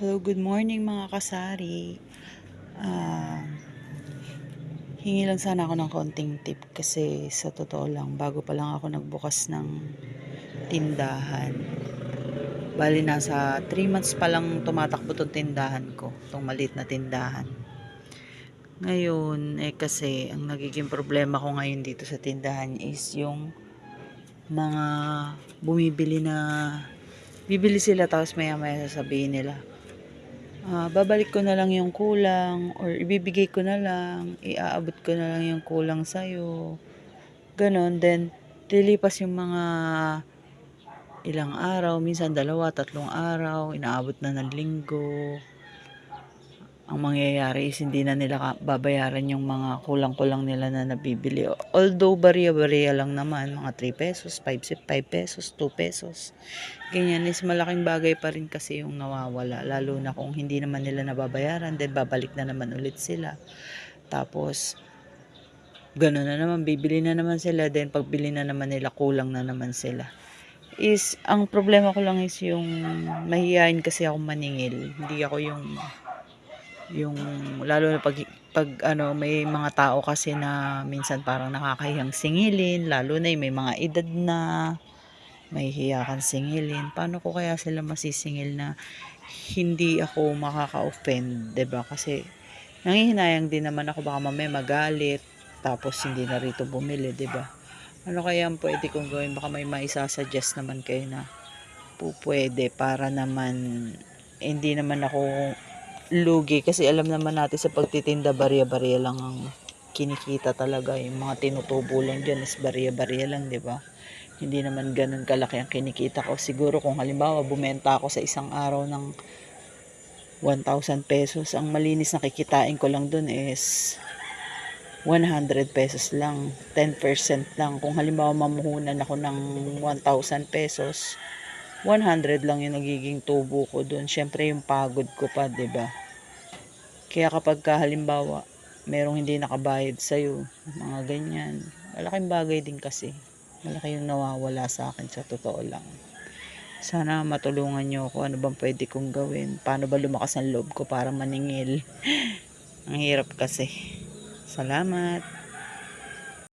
Hello, good morning mga kasari. Ah, Hingi lang sana ako ng konting tip kasi sa totoo lang, bago pa lang ako nagbukas ng tindahan. Bali nasa 3 months pa lang tumatakbo tong tindahan ko, tong maliit na tindahan. Ngayon, kasi ang nagiging problema ko ngayon dito sa tindahan is yung mga bumibili na bibili sila tapos maya-maya sasabihin nila, babalik ko na lang yung kulang or ibibigay ko na lang, iaabot ko na lang yung kulang sa'yo. Ganon, then lilipas yung mga ilang araw, minsan 2, 3 araw, inaabot na ng linggo. Ang mangyayari is hindi na nila babayaran yung mga kulang-kulang nila na nabibili. Although bariya-bariya lang naman, mga 3 pesos, 5 pesos, 2 pesos. Ganyan is malaking bagay pa rin kasi yung nawawala. Lalo na kung hindi naman nila nababayaran, then babalik na naman ulit sila. Tapos, gano'n na naman, bibili na naman sila, then pagbili na naman nila, kulang na naman sila. Ang problema ko lang is yung mahihain kasi ako maningil. Hindi ako yung lalo na pag may mga tao kasi na minsan parang nakakahiyang singilin, lalo na yung may mga edad na may hiya kang singilin. Paano ko kaya sila masisingil na hindi ako makaka-offend, 'di ba? Kasi nanghihinayang din naman ako, baka mamaya magalit tapos hindi na rito bumili, 'di ba? Ano kaya ang pwede kong gawin? Baka may maisa-suggest naman kayo na pwede para naman hindi naman ako lugi, kasi alam naman natin sa pagtitinda barya-barya lang ang kinikita talaga. Yung mga tinutubo lang dyan is barya-barya lang, di ba? Hindi naman ganun kalaki ang kinikita ko. Siguro kung halimbawa bumenta ako sa isang araw ng 1,000 pesos, ang malinis na kikitain ko lang dun is 100 pesos lang, 10% lang. Kung halimbawa mamuhunan ako ng 1,000 pesos, 100 lang yung nagiging tubo ko doon. Syempre yung pagod ko pa, 'di ba? Kaya kapag halimbawa merong hindi nakabayad sa iyo, mga ganyan, malaking bagay din kasi. Malaki yung nawawala sa akin sa totoo lang. Sana matulungan niyo ako, ano bang pwede kong gawin? Paano ba lumakas ang loob ko para maningil? Ang hirap kasi. Salamat.